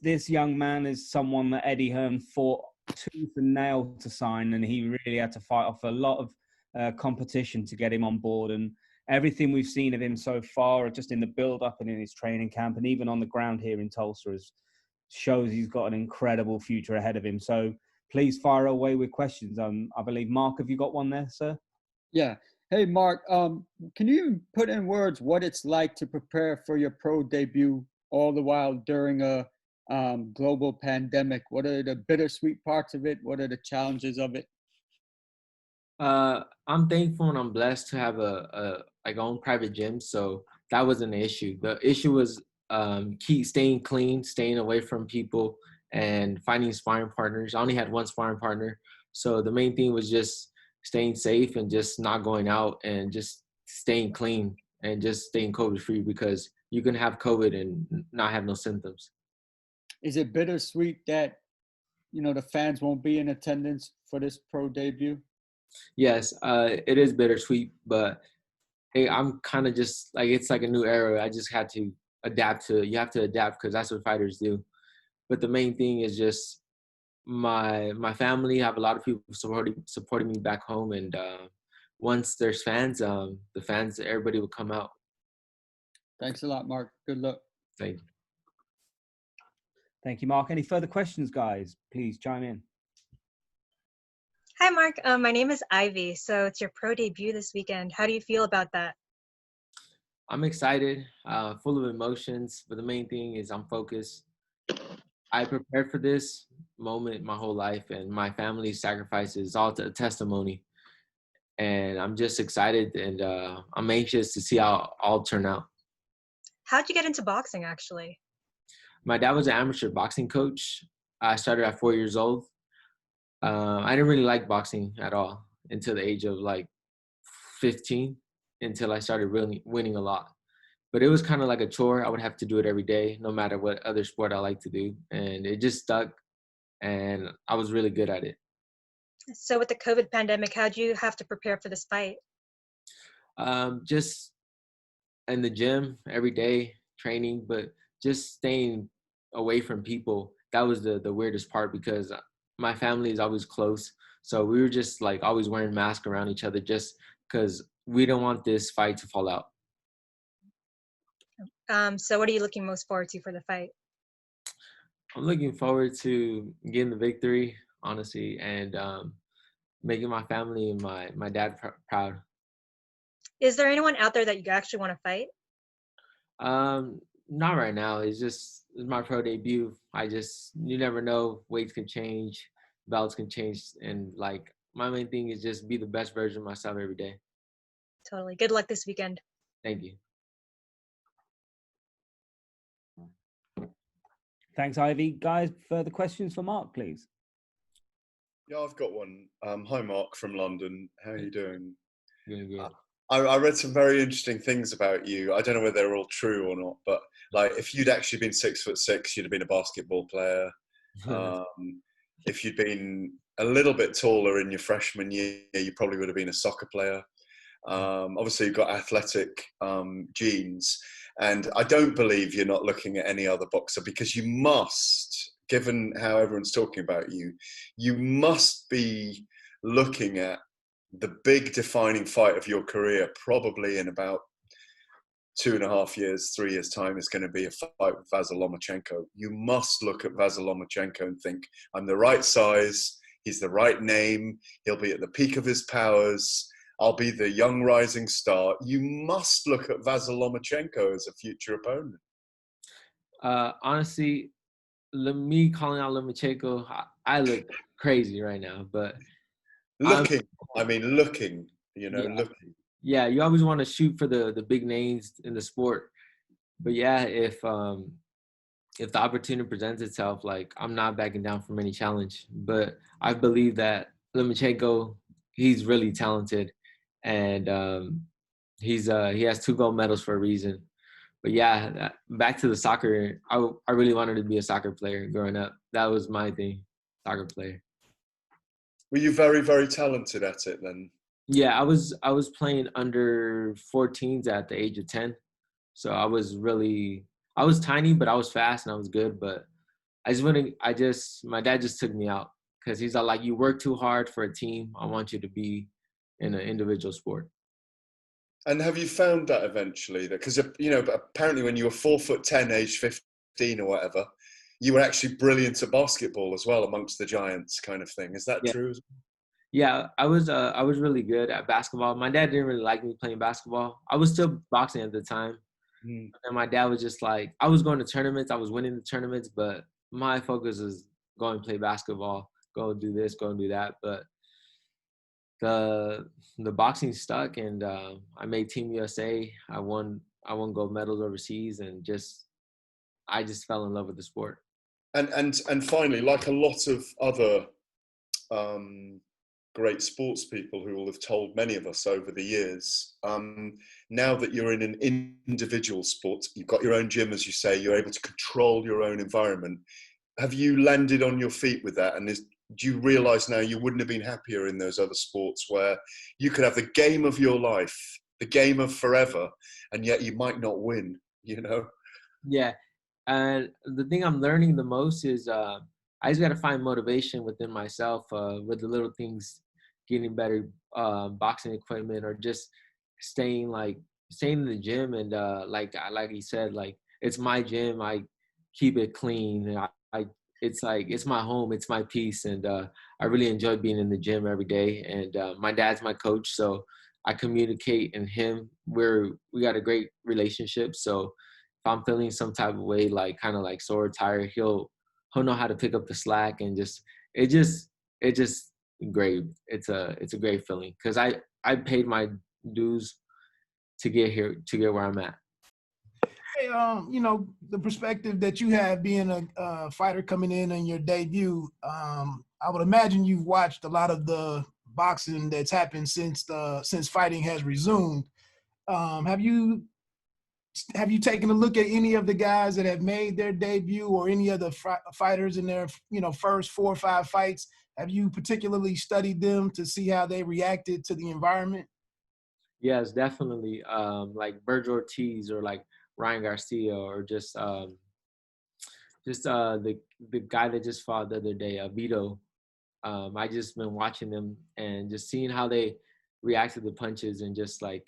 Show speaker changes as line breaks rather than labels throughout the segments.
this young man is someone that Eddie Hearn fought tooth and nail to sign, and he really had to fight off a lot of competition to get him on board. And everything we've seen of him so far, just in the build-up and in his training camp, and even on the ground here in Tulsa, shows he's got an incredible future ahead of him. So please fire away with questions. I believe, Mark, have you got one there, sir?
Yeah. Hey, Mark, can you put in words what it's like to prepare for your pro debut all the while during a global pandemic? What are the bittersweet parts of it? What are the challenges of it?
I'm thankful and I'm blessed to have a like own private gym, so that wasn't the issue. The issue was staying clean, staying away from people, and finding sparring partners. I only had one sparring partner, so the main thing was just staying safe and just not going out and just staying clean and just staying COVID free, because you can have COVID and not have no symptoms.
Is it bittersweet that, the fans won't be in attendance for this pro debut?
Yes, it is bittersweet, but hey, I'm kind of just like, it's like a new era. I just had to adapt you have to adapt, because that's what fighters do. But the main thing is just my family. I have a lot of people supporting me back home, and once there's fans, the fans, everybody will come out.
Thanks a lot, Mark. Good luck.
Thank you.
Thank you, Mark. Any further questions, guys? Please chime in.
Hi, Mark. My name is Ivy. So it's your pro debut this weekend. How do you feel about that?
I'm excited, full of emotions, but the main thing is I'm focused. I prepared for this moment my whole life, and my family's sacrifices, all a testimony. And I'm just excited, and I'm anxious to see how all turn out.
How'd you get into boxing, actually?
My dad was an amateur boxing coach. I started at 4 years old. I didn't really like boxing at all until the age of like 15, until I started really winning a lot. But it was kind of like a chore. I would have to do it every day, no matter what other sport I like to do. And it just stuck, and I was really good at it.
So with the COVID pandemic, how'd you have to prepare for this fight?
Just in the gym every day, training, but just staying away from people. That was the weirdest part, because my family is always close. So we were just like always wearing masks around each other, just because we don't want this fight to fall out.
So what are you looking most forward to for the fight?
I'm looking forward to getting the victory, honestly, and making my family and my dad proud.
Is there anyone out there that you actually want to fight?
Not right now. It's my pro debut. You never know. Weights can change, belts can change, and like my main thing is just be the best version of myself every day.
Totally. Good luck this weekend.
Thank you.
Thanks, Ivy. Guys, further questions for Mark, please?
Yeah, I've got one. Hi, Mark from London. How are you doing?
Doing good.
I read some very interesting things about you. I don't know whether they're all true or not, but like if you'd actually been 6'6", you'd have been a basketball player. If you'd been a little bit taller in your freshman year, you probably would have been a soccer player. Obviously, you've got athletic genes. And I don't believe you're not looking at any other boxer, because you must, given how everyone's talking about you, you must be looking at the big defining fight of your career, probably in about 2.5 years, 3 years time, is going to be a fight with Vasyl Lomachenko. You must look at Vasyl Lomachenko and think, I'm the right size, he's the right name, he'll be at the peak of his powers, I'll be the young rising star. You must look at Vasyl Lomachenko as a future opponent.
Honestly, me calling out Lomachenko, I look crazy right now, but
looking,
Yeah, you always want to shoot for the big names in the sport. But yeah, if the opportunity presents itself, like I'm not backing down from any challenge. But I believe that Lomachenko, he's really talented, and he has 2 gold medals for a reason. But yeah, back to the soccer, I really wanted to be a soccer player growing up. That was my thing, soccer player.
Were you very, very talented at it then?
Yeah, I was playing under 14s at the age of 10. So I was tiny, but I was fast and I was good. But my dad just took me out because he's like, you work too hard for a team. I want you to be in an individual sport.
And have you found that eventually? That because apparently when you were 4'10", age 15 or whatever, you were actually brilliant at basketball as well amongst the giants, kind of thing. Is that true?
Yeah, I was really good at basketball. My dad didn't really like me playing basketball. I was still boxing at the time. And my dad was just like, I was going to tournaments, I was winning the tournaments, but my focus is going to play basketball, go do this, go and do that. But the boxing stuck, and I made Team USA. I won gold medals overseas, and I just fell in love with the sport.
And finally, like a lot of other great sports people who will have told many of us over the years, now that you're in an individual sport, you've got your own gym, as you say, you're able to control your own environment. Have you landed on your feet with that? And do you realize now you wouldn't have been happier in those other sports where you could have the game of your life, the game of forever, and yet you might not win,
Yeah. And the thing I'm learning the most is I just got to find motivation within myself with the little things, getting better boxing equipment, or just staying in the gym. And like you said, like, it's my gym. I keep it clean. And it's my home. It's my peace. And I really enjoy being in the gym every day. And my dad's my coach, so I communicate in him. We got a great relationship. So if I'm feeling some type of way, like kind of like sore, tired, he'll know how to pick up the slack, and it just great. It's a great feeling because I paid my dues to get here, to get where I'm at.
Hey, the perspective that you have being a fighter coming in on your debut, I would imagine you've watched a lot of the boxing that's happened since fighting has resumed. Have you taken a look at any of the guys that have made their debut, or any of the fighters in their first 4 or 5 fights? Have you particularly studied them to see how they reacted to the environment?
Yes, definitely. Like Virgil Ortiz, or like Ryan Garcia, or just the guy that just fought the other day, Vito. I just been watching them and just seeing how they react to the punches, and just like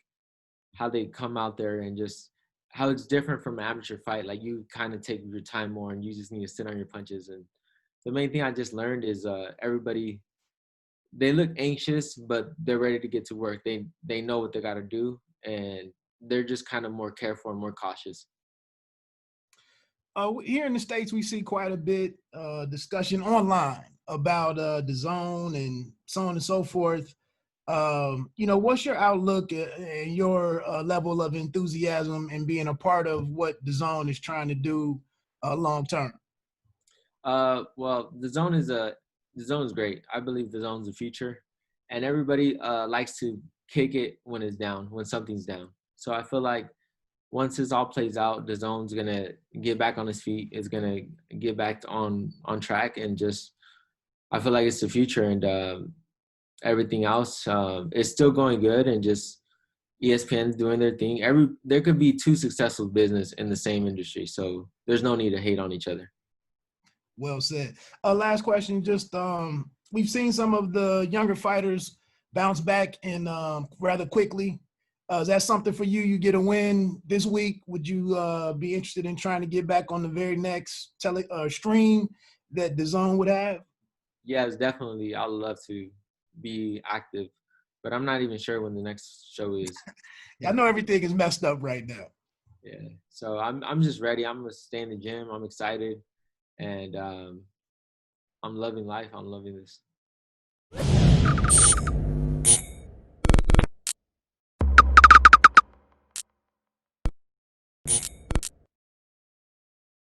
how they come out there, and just how it's different from an amateur fight. Like, you kind of take your time more, and you just need to sit on your punches. And the main thing I just learned is everybody, they look anxious, but they're ready to get to work. They know what they got to do, and they're just kind of more careful and more cautious.
Here in the States, we see quite a bit discussion online about the zone and so on and so forth. What's your outlook and your level of enthusiasm in being a part of what the zone is trying to do long term?
Well, the zone is great. I believe the zone's the future, and everybody likes to kick it when it's down, when something's down. So I feel like once this all plays out, the zone's gonna get back on its feet. It's gonna get back on track, and just, I feel like it's the future. And everything else is still going good, and just ESPN's doing their thing. There could be 2 successful business in the same industry, so there's no need to hate on each other.
Well said. Last question, just we've seen some of the younger fighters bounce back and rather quickly. Is that something for you? You get a win this week. Would you be interested in trying to get back on the very next stream that the zone would have?
Yes, definitely. I would love to be active, but I'm not even sure when the next show is.
Yeah, I know everything is messed up right now.
Yeah, so I'm just ready. I'm gonna stay in the gym. I'm excited, and I'm loving life. I'm loving this.